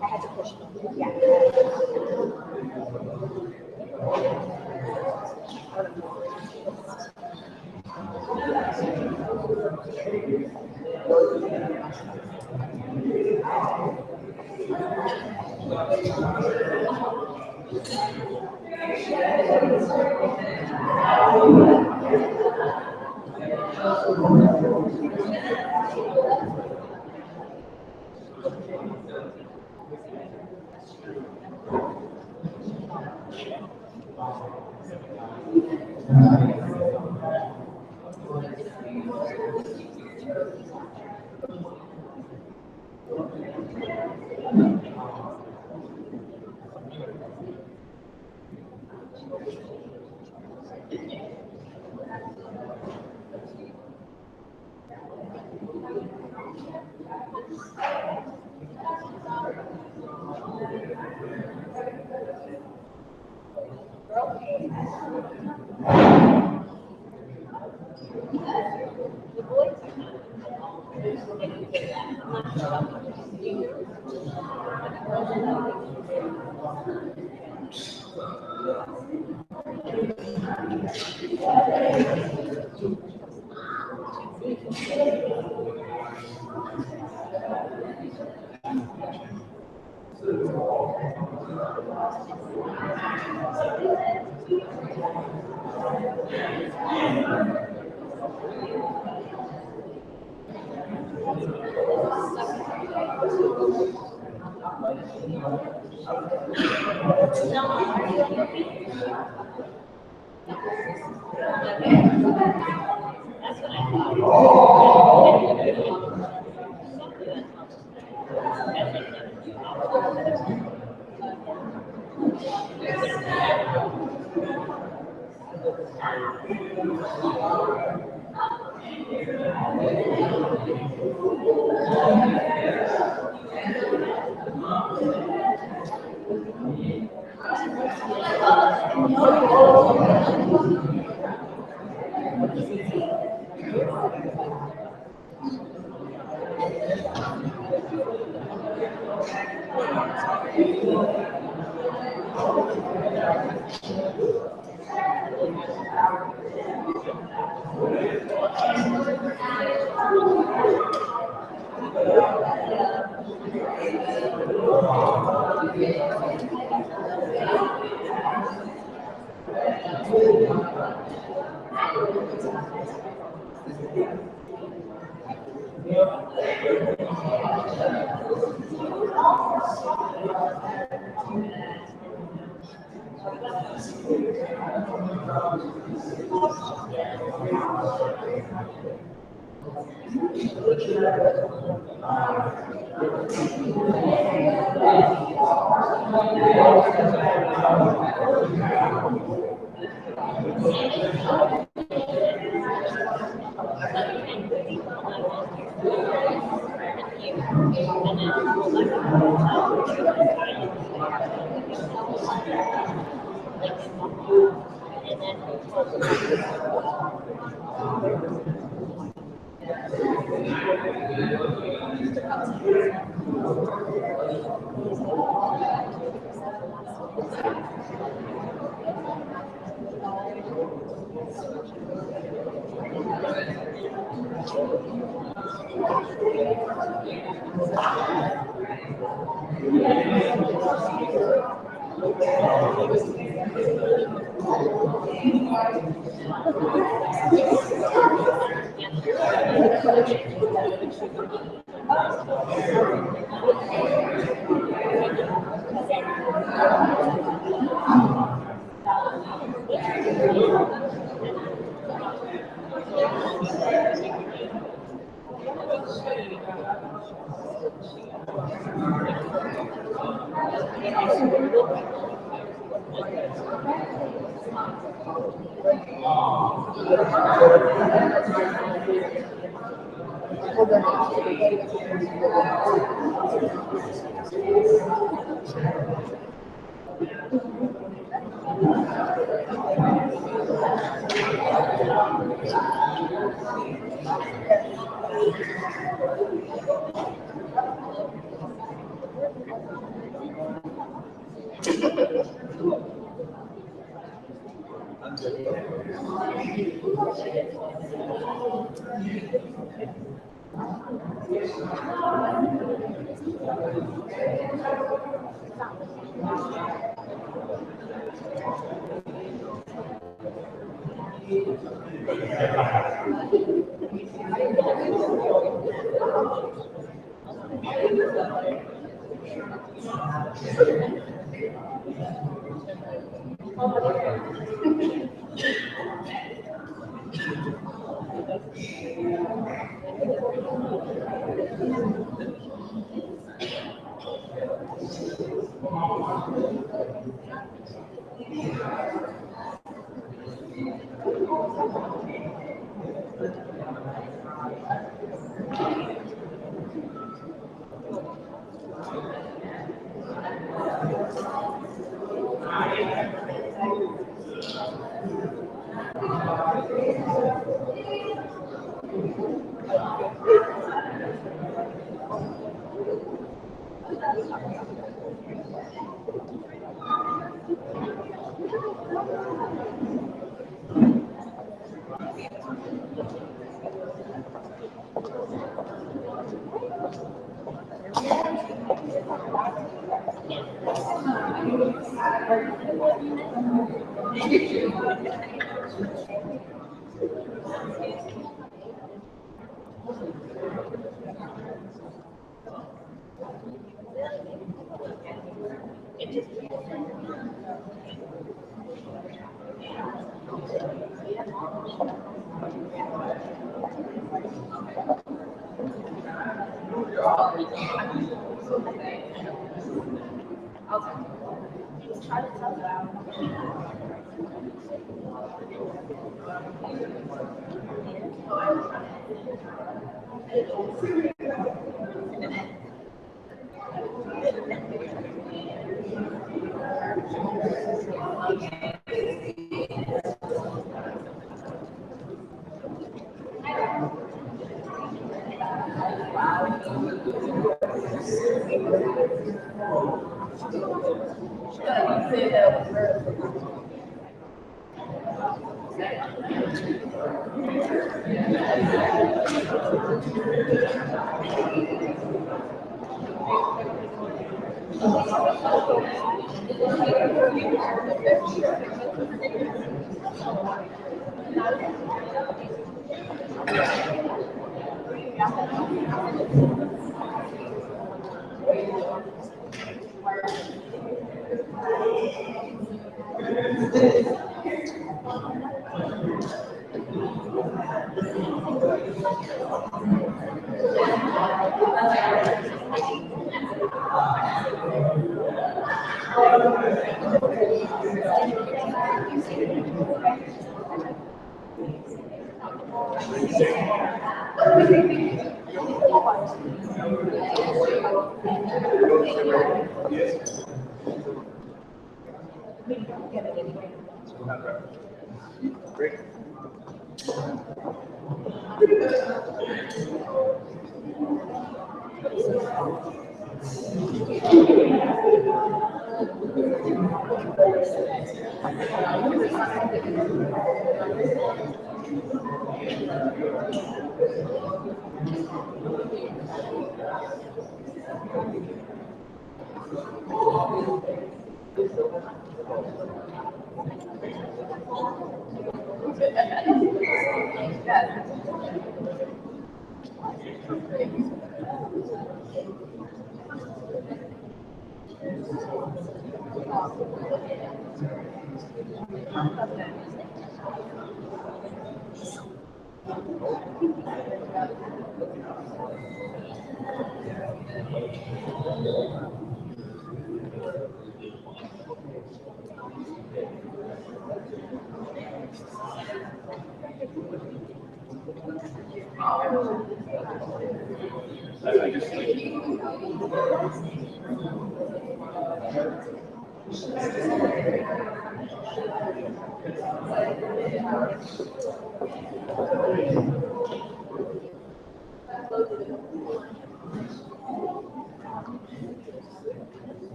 I had to push. Yeah.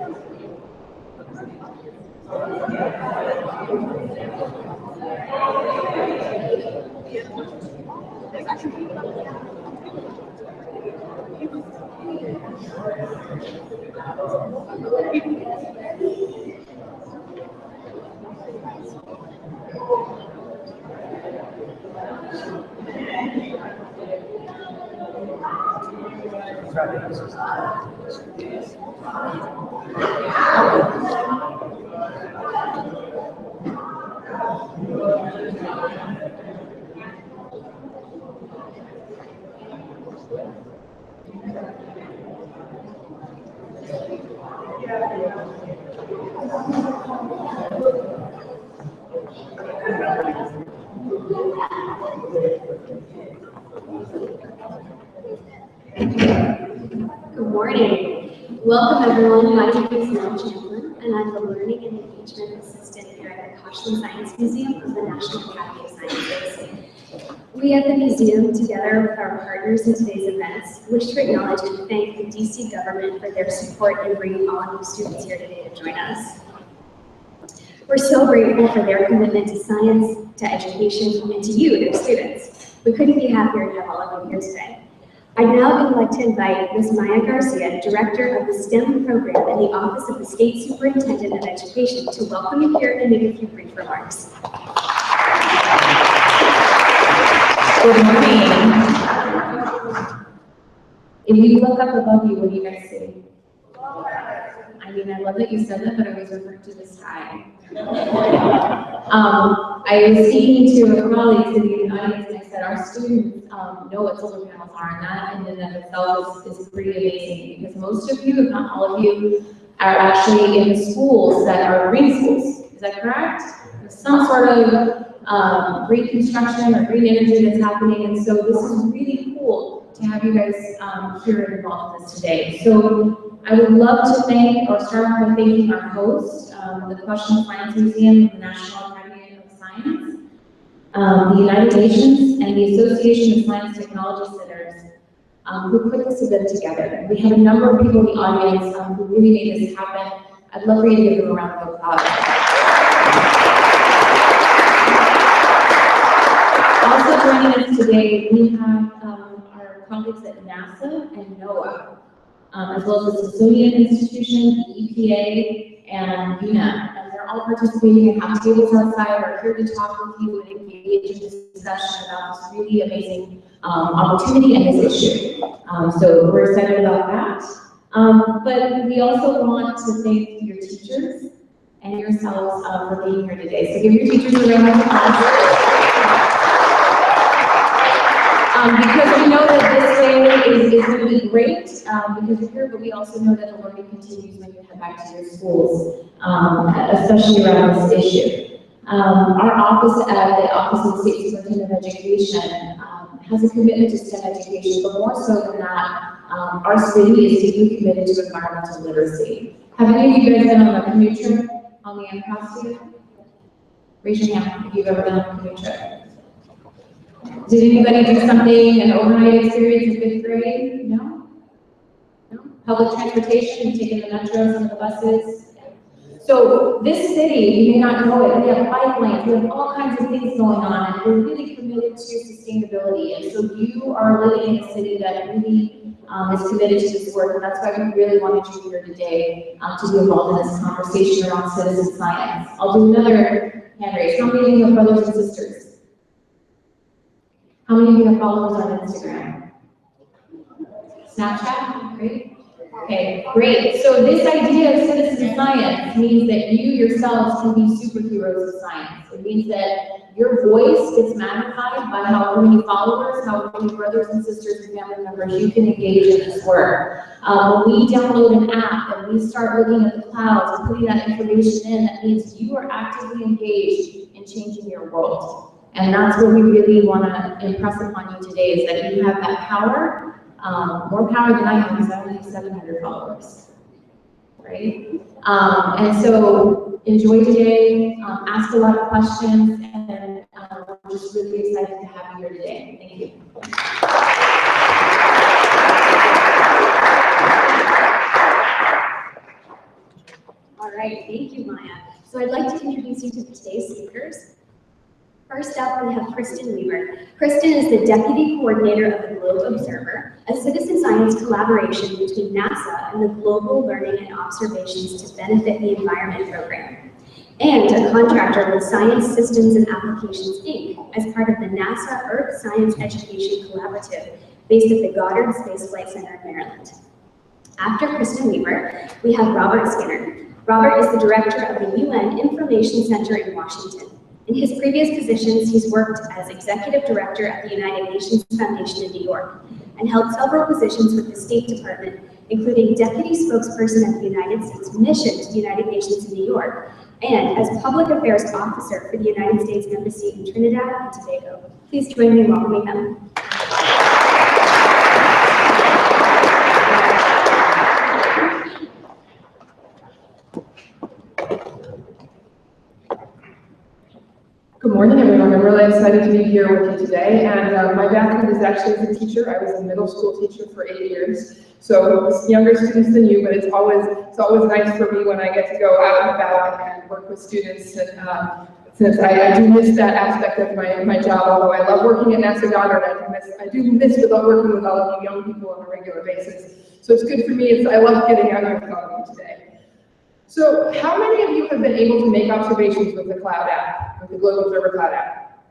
Good morning. Welcome everyone. My name is Untitled, and I'm the Learning and Engagement Assistant here at the Koshland Science Museum of the National Academy of Sciences. We at the museum, together with our partners in today's events, wish to acknowledge and thank the DC government for their support in bringing all new students here today to join us. We're so grateful for their commitment to science, to education, and to you, their students. We couldn't be happier to have all of you here today. I'd now like to invite Ms. Maya Garcia, Director of the STEM program in the Office of the State Superintendent of Education, to welcome you here and make a few brief remarks. Good morning. If you look up above you, what do you guys see? I mean, I love that you said that, but I was referring to the sky. I was speaking to a colleague in the audience, and I said, our students know what solar panels are, and that in and of itself is pretty amazing, because most of you, if not all of you, are actually in schools that are green schools. Is that correct? There's some sort of green construction or green energy that's happening, and so this is really cool to have you guys here and involved in this today. So I would love to thank, or start off by thanking our host, the Koshland Science Museum of the National Academy of Science, the United Nations, and the Association of Science Technology Centers, who put this event together. We have a number of people in the audience who really made this happen. I'd love for you to give them a round of applause. Also joining us today, we have our colleagues at NASA and NOAA, as well as the Smithsonian Institution, the EPA, and UNEP. And they're all participating and have tables outside, are here to talk with you and engage in this discussion about this really amazing opportunity and this issue. So we're excited about that. But we also want to thank your teachers and yourselves for being here today. So give your teachers a round of applause. Because we know that this day is going to be great because you're here, but we also know that the learning continues when you head back to your schools, especially around this issue. Our office at the Office of the State Superintendent of Education has a commitment to STEM education, but more so than that, our city is deeply committed to environmental literacy. Have any of you guys been on a commute trip on the MCAS yet? Raise your hand if you've ever done a commute trip. Did anybody do something, an overnight experience in 5th grade? No? No? Public transportation, you've taken the metros and the buses? So this city, you may not know it, we have bike lanes, we have all kinds of things going on, and we're really committed to sustainability. And so you are living in a city that really is committed to this work, and that's why we really wanted you here today to be involved in this conversation around citizen science. I'll do another hand raise. How many of you have brothers and sisters? How many of you have followers on Instagram? Snapchat? Great. Okay, great. So this idea of citizen science means that you yourselves can be superheroes of science. It means that your voice gets magnified by how many followers, how many brothers and sisters and family members you can engage in this work. When we download an app and we start looking at the clouds and putting that information in, that means you are actively engaged in changing your world. And that's what we really want to impress upon you today, is that you have that power, more power than I have, because I only have 700 followers, right? And so enjoy today, ask a lot of questions, and we're just really excited to have you here today. Thank you. right, thank you, Maya. So I'd like to introduce you to today's speakers. First up, we have Kristen Weaver. Kristen is the Deputy Coordinator of the Globe Observer, a citizen science collaboration between NASA and the Global Learning and Observations to Benefit the Environment program, and a contractor with Science Systems and Applications, Inc., as part of the NASA Earth Science Education Collaborative, based at the Goddard Space Flight Center in Maryland. After Kristen Weaver, we have Robert Skinner. Robert is the Director of the UN Information Center in Washington. In his previous positions, he's worked as Executive Director at the United Nations Foundation in New York, and held several positions with the State Department, including Deputy Spokesperson at the United States Mission to the United Nations in New York, and as Public Affairs Officer for the United States Embassy in Trinidad and Tobago. Please join me in welcoming them. Good morning, everyone. I'm really excited to be here with you today. And my background is actually as a teacher. I was a middle school teacher for 8 years. So younger students than you, but it's always nice for me when I get to go out and about and work with students. And since I do miss that aspect of my job, although I love working at NASA Goddard, I do miss working with all of you young people on a regular basis. So it's good for me. I love getting out here and talking to you today. So how many of you have been able to make observations with the Cloud app, with the Global Observer Cloud app?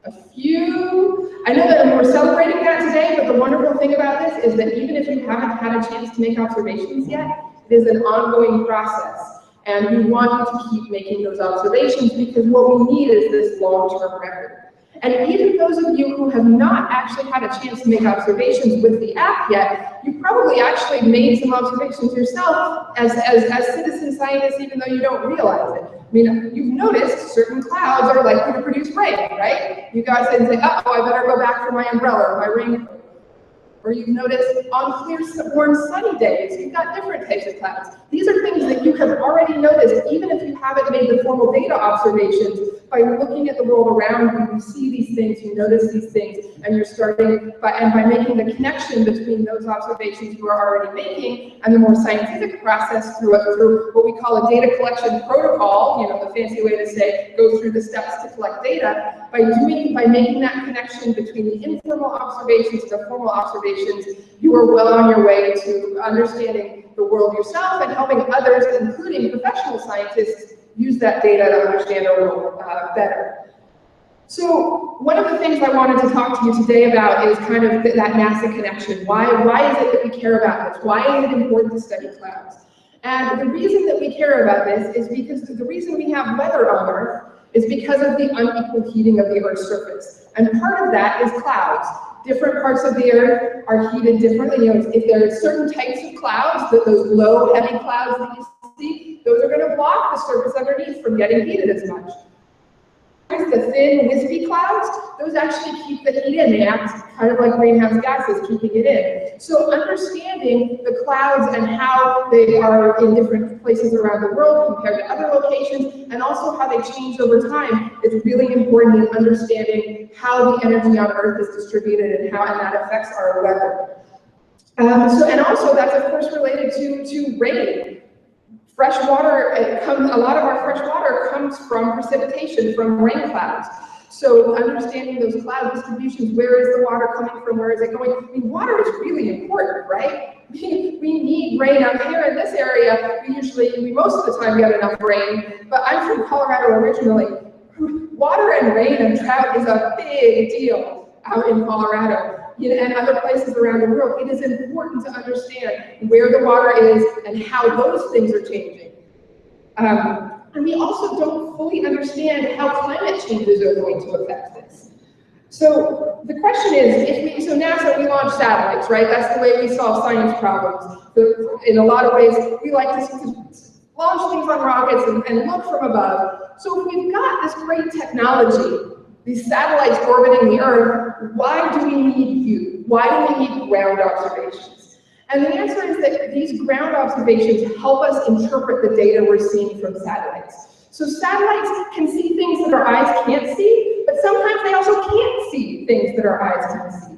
A few. I know that we're celebrating that today, but the wonderful thing about this is that even if you haven't had a chance to make observations yet, it is an ongoing process. And we want you to keep making those observations because what we need is this long-term record. And even those of you who have not actually had a chance to make observations with the app yet, you probably actually made some observations yourself as citizen scientists, even though you don't realize it. I mean, you've noticed certain clouds are likely to produce rain, right? You guys say, uh-oh, I better go back for my umbrella or my raincoat. Or you've noticed on clear, warm, sunny days, you've got different types of clouds. These are things that you have already noticed, even if you haven't made the formal data observations. By looking at the world around you, you see these things, you notice these things, and you're starting, by making the connection between those observations you are already making and the more scientific process through what we call a data collection protocol, the fancy way to say, go through the steps to collect data. By making that connection between the informal observations to the formal observations, you are well on your way to understanding the world yourself and helping others, including professional scientists, use that data to understand our world better. So one of the things I wanted to talk to you today about is kind of that NASA connection. Why is it that we care about this? Why is it important to study clouds? And the reason that we care about this is because the reason we have weather on Earth is because of the unequal heating of the Earth's surface. And part of that is clouds. Different parts of the Earth are heated differently. If there are certain types of clouds, those low, heavy clouds that you see, those are going to block the surface underneath from getting heated as much. The thin, wispy clouds, those actually keep the heat in. They act kind of like greenhouse gases, keeping it in. So understanding the clouds and how they are in different places around the world compared to other locations, and also how they change over time, is really important in understanding how the energy on Earth is distributed and how that affects our weather. And also that's of course related to rain. Fresh water, a lot of our fresh water comes from precipitation, from rain clouds. So understanding those cloud distributions, where is the water coming from, where is it going? I mean, water is really important, right? We need rain out here in this area. We most of the time get enough rain, but I'm from Colorado originally. Water and rain and drought is a big deal out in Colorado. And other places around the world. It is important to understand where the water is and how those things are changing. And we also don't fully understand how climate changes are going to affect this. So the question is, so NASA, we launch satellites, right? That's the way we solve science problems. In a lot of ways, we like to launch things on rockets and look from above. So if we've got this great technology, these satellites orbiting the Earth, why do we need you? Why do we need ground observations? And the answer is that these ground observations help us interpret the data we're seeing from satellites. So satellites can see things that our eyes can't see, but sometimes they also can't see things that our eyes can see.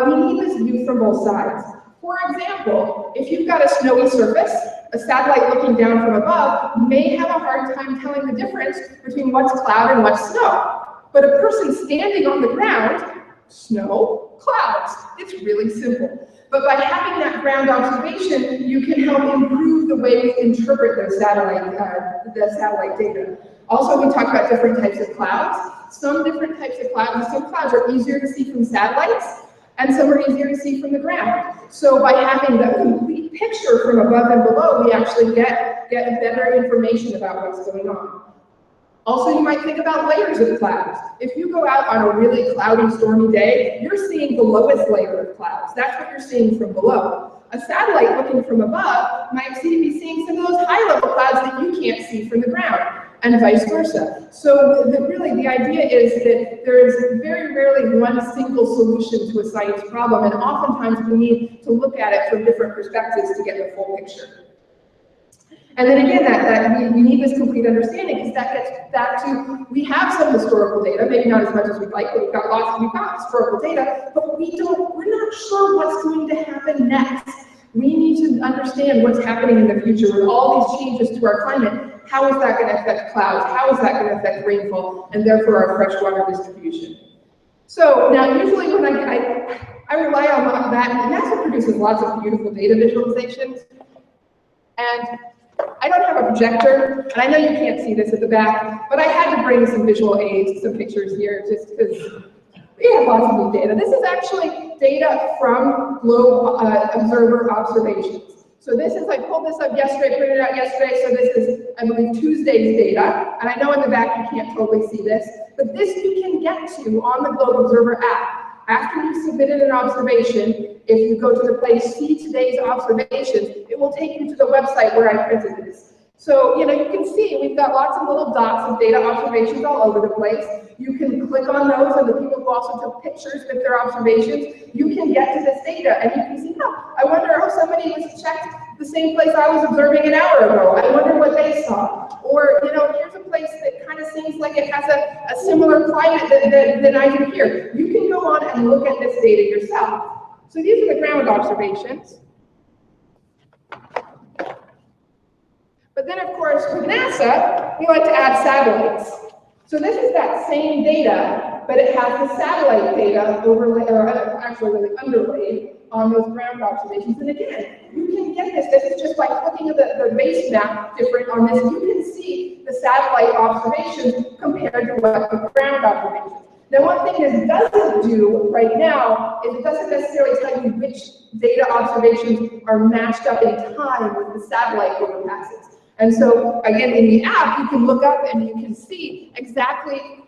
We need this view from both sides. For example, if you've got a snowy surface, A satellite looking down from above may have a hard time telling the difference between what's cloud and what's snow. But a person standing on the ground, snow, clouds. It's really simple. But by having that ground observation, you can help improve the way we interpret those satellite data. Also, we talked about different types of clouds. Some different types of clouds, some clouds are easier to see from satellites, and some are easier to see from the ground. So by having the complete picture from above and below, we actually get better information about what's going on. Also, you might think about layers of clouds. If you go out on a really cloudy, stormy day, you're seeing the lowest layer of clouds. That's what you're seeing from below. A satellite looking from above might be seeing some of those high-level clouds that you can't see from the ground, and vice versa. So really the idea is that there is very rarely one single solution to a science problem, and oftentimes we need to look at it from different perspectives to get the full picture. And then again, we need this complete understanding, because that gets back to, we have some historical data, maybe not as much as we'd like, but we've got historical data, but we're not sure what's going to happen next. We need to understand what's happening in the future with all these changes to our climate. How is that going to affect clouds? How is that going to affect rainfall, and therefore our freshwater distribution? So now, usually when I rely on that, NASA produces lots of beautiful data visualizations, and I don't have a projector, and I know you can't see this at the back, but I had to bring some visual aids, some pictures here, just because we have lots of new data. This is actually data from globe observer observations. So this is, I pulled this up yesterday, printed it out yesterday, so this is, I believe, Tuesday's data, and I know in the back you can't totally see this, but this you can get to on the Globe Observer app. After you've submitted an observation, if you go to the place, see today's observations, it will take you to the website where I printed this. So, you can see we've got lots of little dots of data observations all over the place. You can click on those, and the people who also took pictures with their observations, you can get to this data, and you can see, I wonder, somebody was checked the same place I was observing an hour ago. I wonder what they saw. Or, here's a place that kind of seems like it has a similar climate than I do here. You can go on and look at this data yourself. So these are the ground observations. But then, of course, with NASA, we like to add satellites. So this is that same data, but it has the satellite data overlay, or actually really underlaid on those ground observations. And again, you can get this. This is just by clicking the base map different on this. You can see the satellite observations compared to what the ground observations. Now, one thing this doesn't do right now is it doesn't necessarily tell you which data observations are matched up in time with the satellite overpasses. And so, again, in the app, you can look up and you can see exactly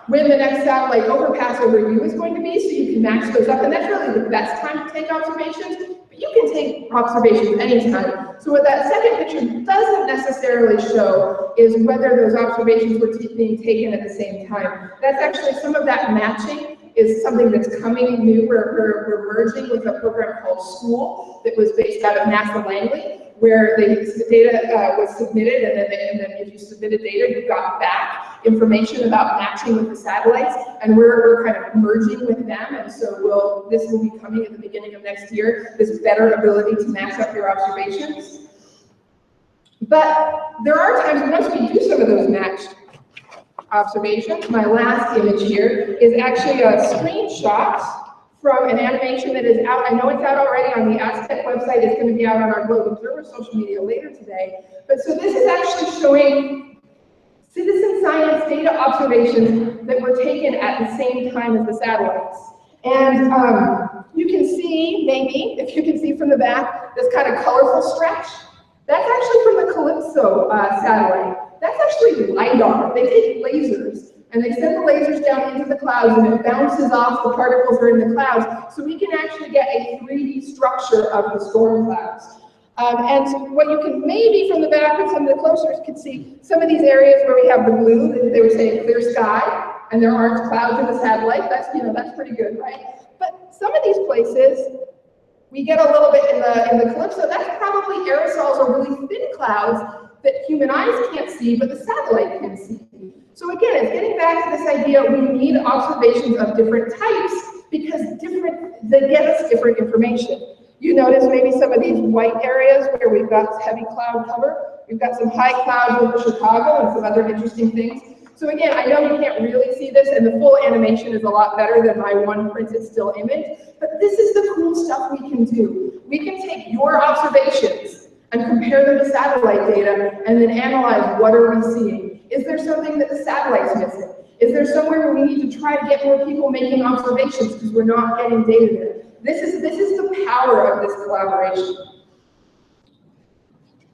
when the next satellite overpass over you is going to be, so you can match those up. And that's really the best time to take observations, but you can take observations anytime. So what that second picture doesn't necessarily show is whether those observations were being taken at the same time. That's actually, some of that matching is something that's coming new. We're merging with a program called School that was based out of NASA Langley, where the data was submitted, and then if you submitted data, you got back information about matching with the satellites, and we're kind of merging with them, and so this will be coming at the beginning of next year, this better ability to match up your observations. But there are times once we do some of those matched observations. My last image here is actually a screenshot from an animation that is out. I know it's out already on the Aztec website. It's going to be out on our Globe Observer social media later today. But so this is actually showing citizen science data observations that were taken at the same time as the satellites. And you can see, maybe, if you can see from the back, this kind of colorful stretch. That's actually from the Calypso satellite. That's actually LiDAR. They take lasers, and they send the lasers down into the clouds, and it bounces off the particles that are in the clouds, so we can actually get a 3D structure of the storm clouds. And what you can maybe from the back and some of the closers can see some of these areas where we have the blue, they were saying clear sky, and there aren't clouds in the satellite. That's, that's pretty good, right? But some of these places, we get a little bit in the Calypso, that's probably aerosols or really thin clouds that human eyes can't see, but the satellite can see. So again, it's getting back to this idea, we need observations of different types because they get us different information. You notice maybe some of these white areas where we've got heavy cloud cover. We've got some high clouds over Chicago and some other interesting things. So again, I know you can't really see this, and the full animation is a lot better than my one printed still image, but this is the cool stuff we can do. We can take your observations and compare them to satellite data and then analyze what are we seeing. Is there something that the satellite's missing? Is there somewhere where we need to try to get more people making observations because we're not getting data there? This is the power of this collaboration.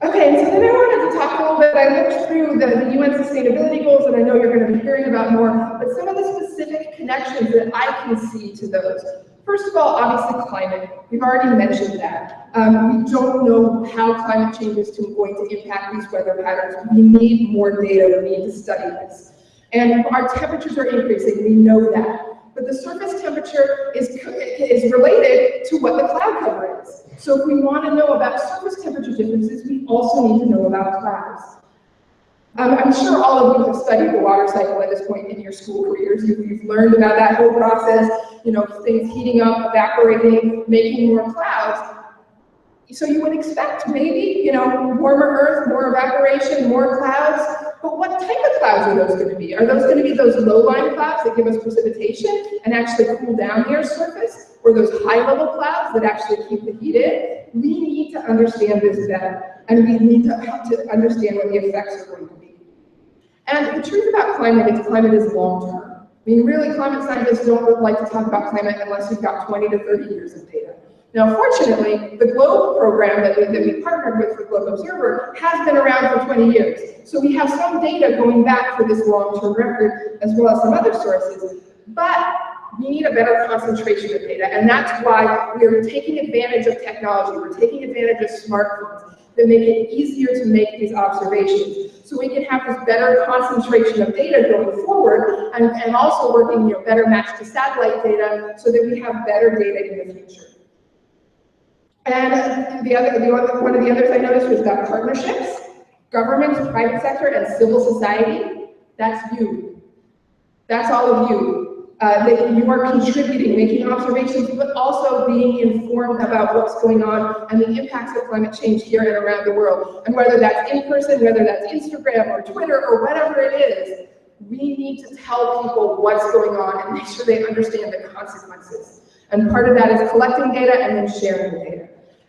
Okay, and so then I wanted to talk a little bit, I looked through the UN Sustainability Goals, and I know you're going to be hearing about more, but some of the specific connections that I can see to those. First of all, obviously climate. We've already mentioned that. We don't know how climate change is going to impact these weather patterns. We need more data, we need to study this. And our temperatures are increasing, we know that. But the surface temperature is related to what the cloud cover is. So if we want to know about surface temperature differences, we also need to know about clouds. I'm sure all of you have studied the water cycle at this point in your school careers. You've learned about that whole process, you know, things heating up, evaporating, making more clouds. So you would expect maybe, you know, warmer Earth, more evaporation, more clouds. But what type of clouds are those going to be? Are those going to be those low-lying clouds that give us precipitation and actually cool down the Earth's surface? Or those high-level clouds that actually keep the heat in? We need to understand this better, and we need to understand what the effects are going to be. And the truth about climate is long-term. I mean, really, climate scientists don't like to talk about climate unless you've got 20 to 30 years of data. Now, fortunately, the GLOBE program that we partnered with Globe Observer has been around for 20 years. So we have some data going back for this long-term record, as well as some other sources. But we need a better concentration of data, and that's why we are taking advantage of technology. We're taking advantage of smartphones that make it easier to make these observations. So we can have this better concentration of data going forward, and also working, you know, better match to satellite data so that we have better data in the future. And one of the others I noticed was that partnerships, governments, private sector, and civil society. That's you. That's all of you. That you are contributing, making observations, but also being informed about what's going on and the impacts of climate change here and around the world. And whether that's in person, whether that's Instagram or Twitter or whatever it is, we need to tell people what's going on and make sure they understand the consequences. And part of that is collecting data and then sharing the data.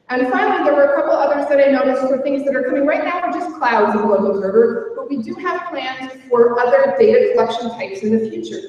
And finally, there were a couple others that I noticed for things that are coming. Right now, we're just clouds in Globe Observer, but we do have plans for other data collection types in the future.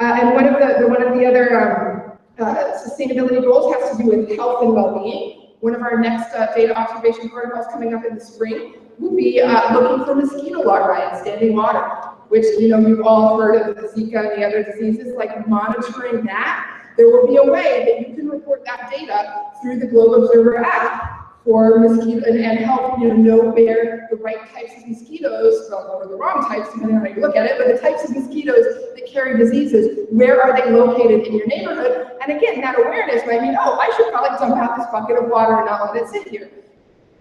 And one of the other sustainability goals has to do with health and well-being. One of our next data observation protocols coming up in the spring will be looking for mosquito larvae in standing water, which, you know, you've all heard of the Zika and the other diseases. Like, monitoring that, there will be a way that you can report that data through the Globe Observer app for mosquito and help you know where the right types of mosquitoes, well, or the wrong types, depending on how you look at it, but the types of mosquitoes that carry diseases, where are they located in your neighborhood? And again, that awareness might mean, oh, I should probably dump out this bucket of water and not let it sit here.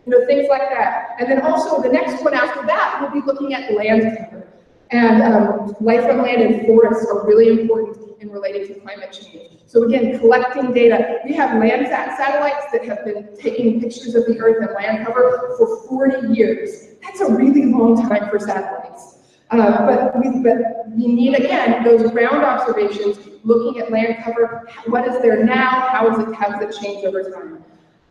You know, things like that. And then also the next one after that, we'll be looking at land cover. And life on land and forests are really important in relating to climate change. So again, collecting data. We have Landsat satellites that have been taking pictures of the Earth and land cover for 40 years. That's a really long time for satellites. But we need, again, those ground observations, looking at land cover. What is there now? How has it changed over time?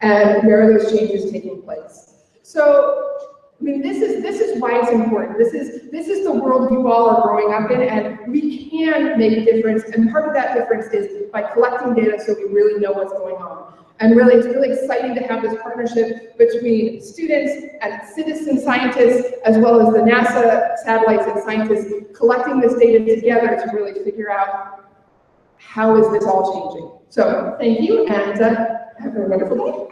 And where are those changes taking place? So, I mean, this is why it's important. This is the world you all are growing up in, and we can make a difference. And part of that difference is by collecting data, so we really know what's going on. And really, it's really exciting to have this partnership between students and citizen scientists, as well as the NASA satellites and scientists, collecting this data together to really figure out how is this all changing. So, thank you, and have a wonderful day.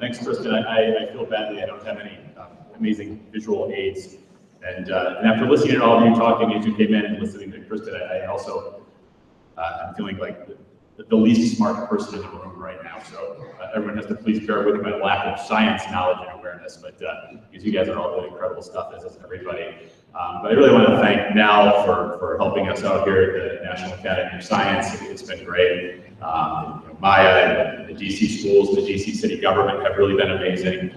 Thanks, Kristen. I feel badly I don't have any amazing visual aids. And after listening to all of you talking as you came in and listening to Kristen, I also am feeling like the least smart person in the room right now. So everyone has to please bear with my lack of science knowledge and awareness. But because you guys are all doing incredible stuff, as is everybody. But I really want to thank Nell for helping us out here at the National Academy of Science. It's been great. Maya and the DC schools, the DC city government have really been amazing.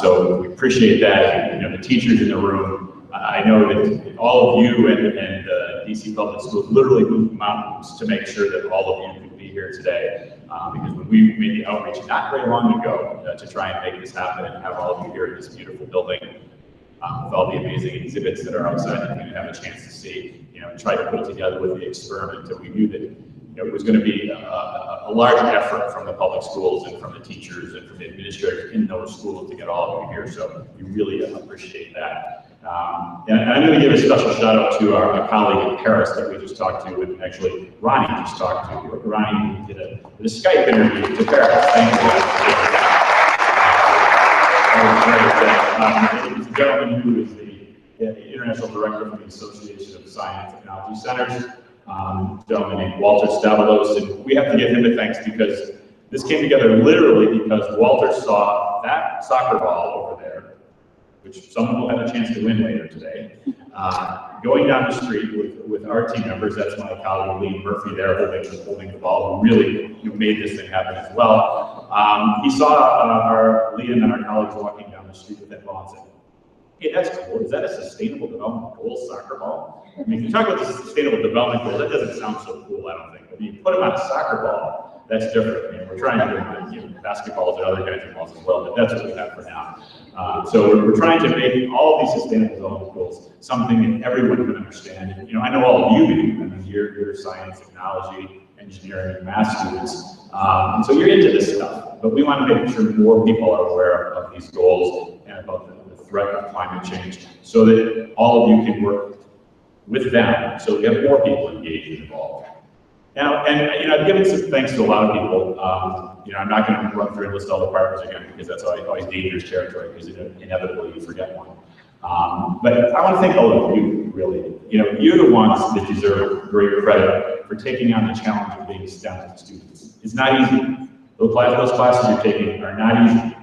So we appreciate that. The teachers in the room, I know that all of you and DC public schools literally moved mountains to make sure that all of you could be here today. Because when we made the outreach not very long ago to try and make this happen and have all of you here in this beautiful building, with all the amazing exhibits that are outside that you have a chance to see, and try to put it together with the experiment that we knew that it was going to be a large effort from the public schools and from the teachers and from the administrators in those schools to get all of you here. So we really appreciate that. And I'm going to give a special shout out to our colleague in Paris that we just talked to, and actually Ronnie just talked to. Ronnie did a Skype interview to Paris. Thank you. He's a gentleman who is the International Director for the Association of Science and Technology Centers, a gentleman named Walter Stavalos, and we have to give him a thanks because this came together literally because Walter saw that soccer ball over there, which someone will have a chance to win later today, going down the street with our team members. That's my colleague Lee Murphy there holding the ball, who really made this thing happen as well. He saw our Liam and our colleagues walking down the street with that ball and said, "Hey, that's cool. Is that a sustainable development goal soccer ball?" I mean, if you talk about the sustainable development goal, that doesn't sound so cool, I don't think. But you put them on a soccer ball, that's different. I mean, we're trying to do basketballs and other kinds of balls as well, but that's what we have for now. So we're trying to make all of these sustainable development goals something that everyone can understand. I know all of you do. I mean, you're science, technology, engineering, and math students. And so you're into this stuff, but we want to make sure more people are aware of these goals and about the threat of climate change so that all of you can work with them so we have more people engaged and involved. Now, and I've given some thanks to a lot of people. I'm not going to run through and list all the partners again because that's always dangerous territory because inevitably you forget one. But I want to thank all of you, really. You're the ones that deserve great credit for taking on the challenge of being STEM students. It's not easy. Those classes you're taking are not easy.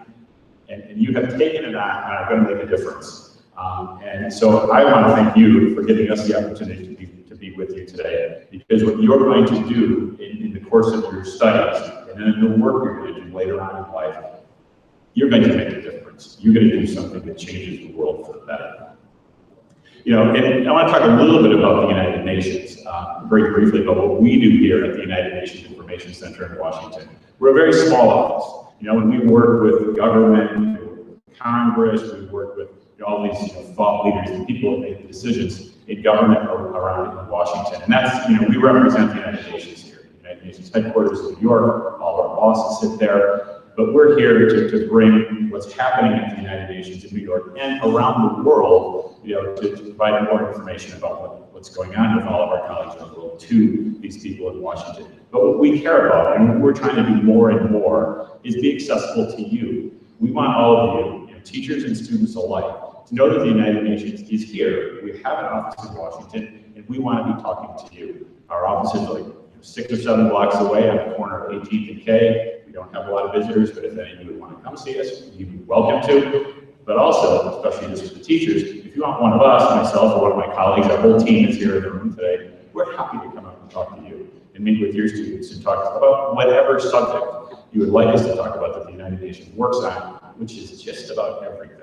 And you have taken it on and are going to make a difference. And so I want to thank you for giving us the opportunity to be with you today, because what you're going to do in the course of your studies and then in the work you're going to do later on in life, you're going to make a difference. You're going to do something that changes the world for the better. And I want to talk a little bit about the United Nations, very briefly about what we do here at the United Nations Information Center in Washington. We're a very small office. And we work with government, with Congress, we work with all these thought leaders and people that make the decisions in government around Washington. And that's, we represent the United Nations here. The United Nations headquarters in New York, all our bosses sit there. But we're here to bring what's happening at the United Nations in New York and around the world, to provide more information about what's going on with all of our colleagues around the world to these people in Washington. But what we care about, and what we're trying to do more and more, is be accessible to you. We want all of you, teachers and students alike, to know that the United Nations is here. We have an office in Washington, and we want to be talking to you. Our office is like 6 or 7 blocks away on the corner of 18th and K. We don't have a lot of visitors, but if any of you would want to come see us, you'd be welcome to. But also, especially this for the teachers, if you want one of us, myself, or one of my colleagues, our whole team is here in the room today, we're happy to come out and talk to you and meet with your students and talk about whatever subject you would like us to talk about that the United Nations works on, which is just about everything.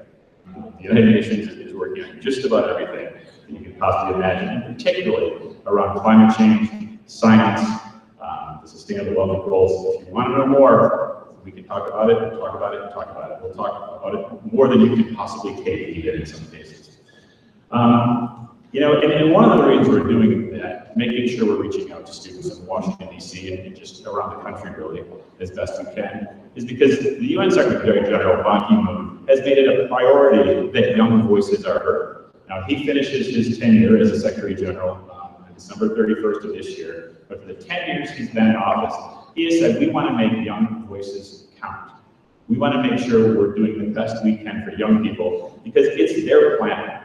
The United Nations is working on just about everything that you can possibly imagine, and particularly around climate change, science, the sustainable development goals. If you want to know more, we can talk about it, talk about it, and talk about it. We'll talk about it more than you can possibly take even in some cases. And one of the reasons we're doing that, making sure we're reaching out to students in Washington, D.C., and just around the country, really, as best we can, is because the UN Secretary General, Ban Ki-moon, has made it a priority that young voices are heard. Now, he finishes his tenure as a Secretary General on December 31st of this year, but for the 10 years he's been in office, he has said, we want to make young voices count. We want to make sure we're doing the best we can for young people, because it's their planet.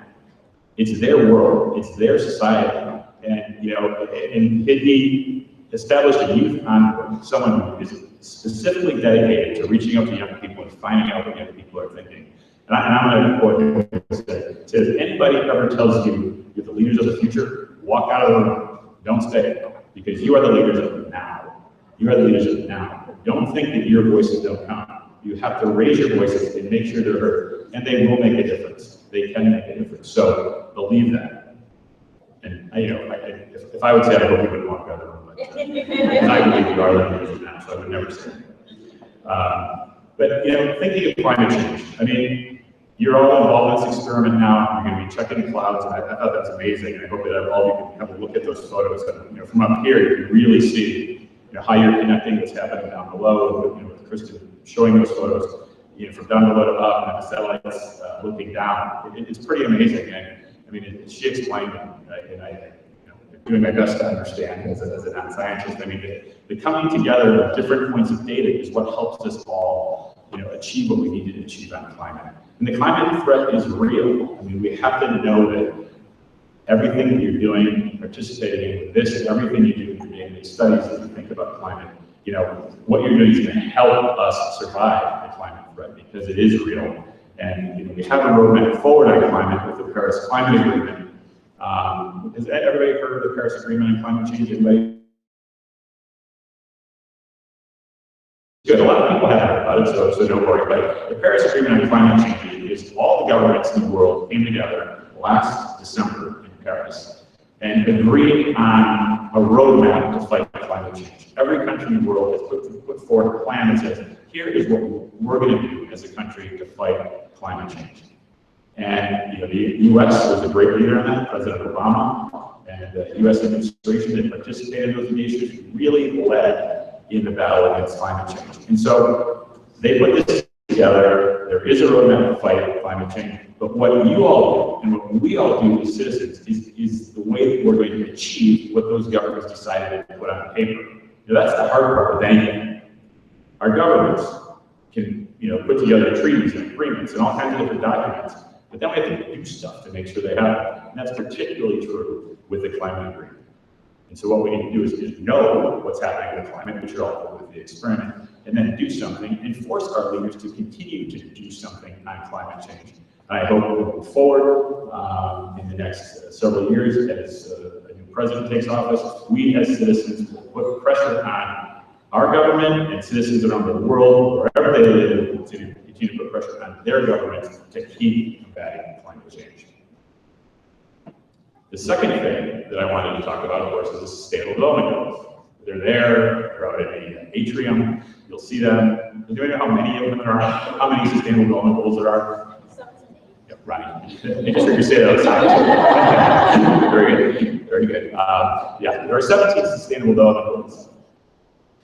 It's their world, it's their society, and he established a youth envoy, someone who is specifically dedicated to reaching out to young people and finding out what young people are thinking. And I'm going to quote him. It says, anybody ever tells you you're the leaders of the future, walk out of the room. Don't stay, because you are the leaders of now. You are the leaders of now. Don't think that your voices don't count. You have to raise your voices and make sure they're heard, and they will make a difference. They can make a difference. So believe that. And if I would say, I hope you wouldn't walk out of the room, but I believe you are the leaders of now, so I would never say that. But thinking of climate change, I mean, you're all involved in this experiment now. You're going to be checking clouds, and I thought that's amazing. And I hope that all of you can have a look at those photos. And, from up here, you can really see how you're connecting what's happening down below. With Kristen showing those photos, from down below to up, and the satellites looking down. It's pretty amazing. And I mean, she explained it, and I doing my best to understand as a non-scientist. I mean, the coming together of different points of data is what helps us all, achieve what we need to achieve on climate. And the climate threat is real. I mean, we have to know that everything that you're doing, participating in this, and everything you do in your daily studies as you think about climate, what you're doing is going to help us survive the climate threat, because it is real. And we have a roadmap forward on climate with the Paris Climate Agreement. Has everybody heard of the Paris Agreement on climate change? Anybody? Good. A lot of people haven't heard about it, so don't worry. But the Paris Agreement on climate change is all the governments in the world came together last December in Paris and agreed on a roadmap to fight climate change. Every country in the world has put forward a plan that says, here is what we're going to do as a country to fight climate change. And the U.S. was a great leader in that. President Obama and the U.S. administration that participated in those initiatives really led in the battle against climate change. And so they put this together. There is a roadmap to fight climate change. But what you all do and what we all do as citizens is the way that we're going to achieve what those governments decided to put on paper. That's the hard part with anything. Our governments can put together treaties and agreements and all kinds of different documents. But then we have to do stuff to make sure they happen. And that's particularly true with the climate agreement. And so what we need to do is know what's happening with climate, which are all with the experiment, and then do something and force our leaders to continue to do something on climate change. And I hope we'll move forward in the next several years as a new president takes office. We as citizens will put pressure on our government and citizens around the world, wherever they live, to continue to put pressure on their governments to keep combating climate change. The second thing that I wanted to talk about, of course, is the Sustainable Development Goals. They're there, they're out in the atrium, you'll see them. Do you know how many of them there are? How many Sustainable Development Goals there are? Yeah, right. I just heard you say that outside. Very good, very good. Yeah, there are 17 Sustainable Development Goals.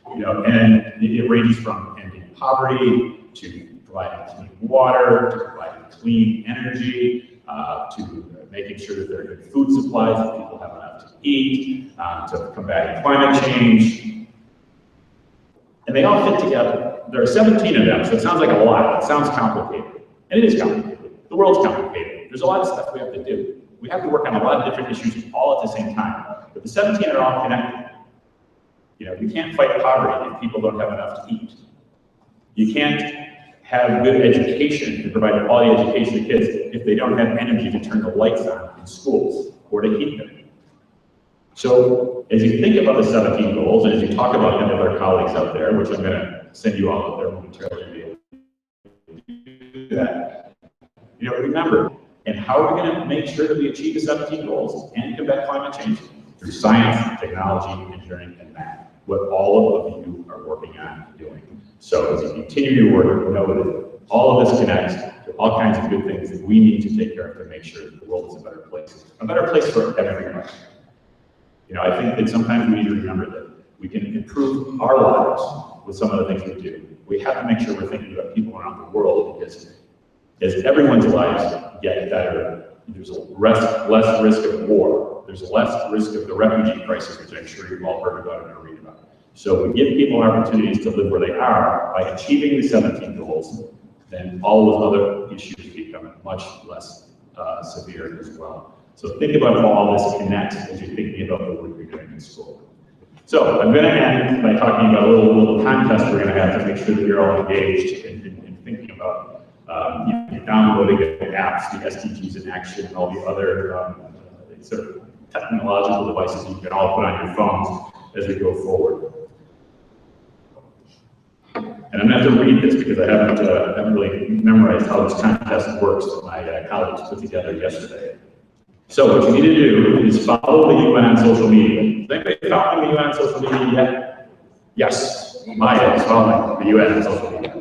And it ranges from ending poverty to providing clean water, to providing clean energy, to making sure that there are good food supplies, that people have enough to eat, to combating climate change. And they all fit together. There are 17 of them, so it sounds like a lot. It sounds complicated. And it is complicated. The world's complicated. There's a lot of stuff we have to do. We have to work on a lot of different issues all at the same time. But the 17 are all connected. You can't fight poverty if people don't have enough to eat. You can't have good education and provide quality education to kids if they don't have energy to turn the lights on in schools or to heat them. So as you think about the 17 goals, and as you talk about them with our colleagues out there, which I'm going to send you all out there momentarily to be able to do that, remember, and how are we going to make sure that we achieve the 17 goals and combat climate change? Through science, technology, engineering, and math, what all of you are working on doing. So as you continue your work, know that all of this connects to all kinds of good things that we need to take care of to make sure that the world is a better place for everyone. I think that sometimes we need to remember that we can improve our lives with some of the things we do. We have to make sure we're thinking about people around the world, because as everyone's lives get better, there's less risk of war. There's less risk of the refugee crisis, which I'm sure you've all heard about and read about. So we give people opportunities to live where they are by achieving the 17 goals, then all those other issues become much less severe as well. So think about how all this connects as you're thinking about the work you're doing in school. So I'm going to end by talking about a little contest we're going to have to make sure that you're all engaged in thinking about downloading apps, the SDGs in action, and all the other sort of technological devices you can all put on your phones as we go forward. And I'm going to have to read this because I haven't really memorized how this contest works that my colleagues put together yesterday. So what you need to do is follow the UN on social media. Has anybody following the UN on social media yet? Yes, Maya is following the UN on social media.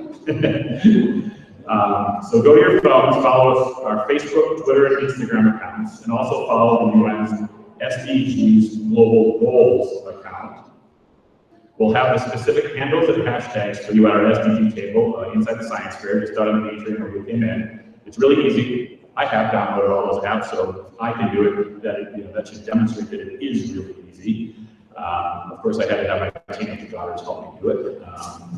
So go to your phones, follow our Facebook, Twitter, and Instagram accounts, and also follow the UN's SDGs Global Goals account. We'll have the specific handles and hashtags for you at our SDG table inside the science fair, just out on the atrium where we came in. It's really easy. I have downloaded all those apps, so if I can do it, that should demonstrate that it is really easy. Of course, I had to have my teenage daughters help me do it,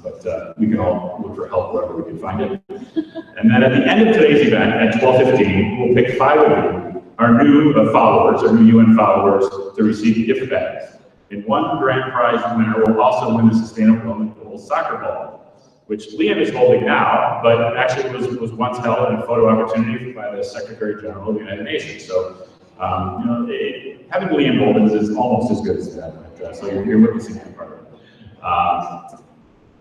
but we can all look for help wherever we can find it. And then at the end of today's event, at 12:15, we'll pick 5 of you, our new followers, our new UN followers, to receive gift bags. And one grand prize winner will also win the Sustainable Development Goals soccer ball, which Liam is holding now, but actually was once held in a photo opportunity by the Secretary General of the United Nations. So, having Liam hold it is almost as good as that. So you're witnessing that part of it.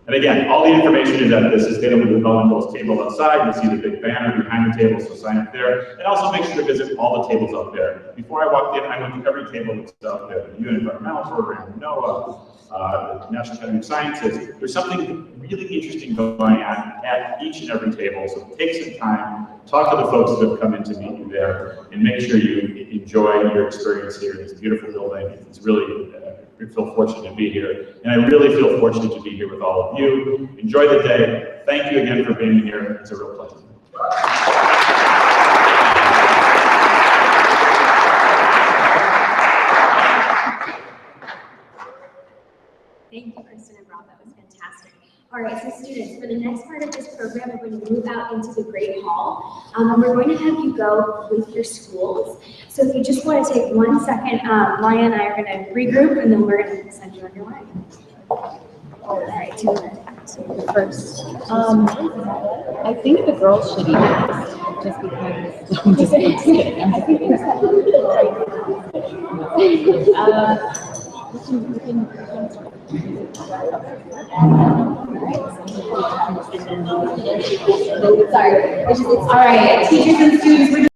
And again, all the information is at the Sustainable Development Goals table outside. You'll see the big banner behind the table, so sign up there. And also make sure to visit all the tables out there. Before I walked in, I went to every table that's out there. The UN Environmental Program, NOAA, the National Academy of Sciences. There's something really interesting going on at each and every table. So take some time, talk to the folks that have come in to meet you there, and make sure you enjoy your experience here in this beautiful building. It's really, I feel fortunate to be here, and I really feel fortunate to be here with all of you. Enjoy the day. Thank you again for being here. It's a real pleasure. Thank you, Kristen and Rob. That was fantastic. All right, so students, for the next part of this program, we're going to move out into the Great Hall, and we're going to have you go with your schools. So if you just want to take 1 second, Maya and I are going to regroup, and then we're going to send you on your way. All right, 2 minutes. First. I think the girls should eat first, just because. I'm just kidding. I'm just kidding. Sorry. All right, teachers and students, we're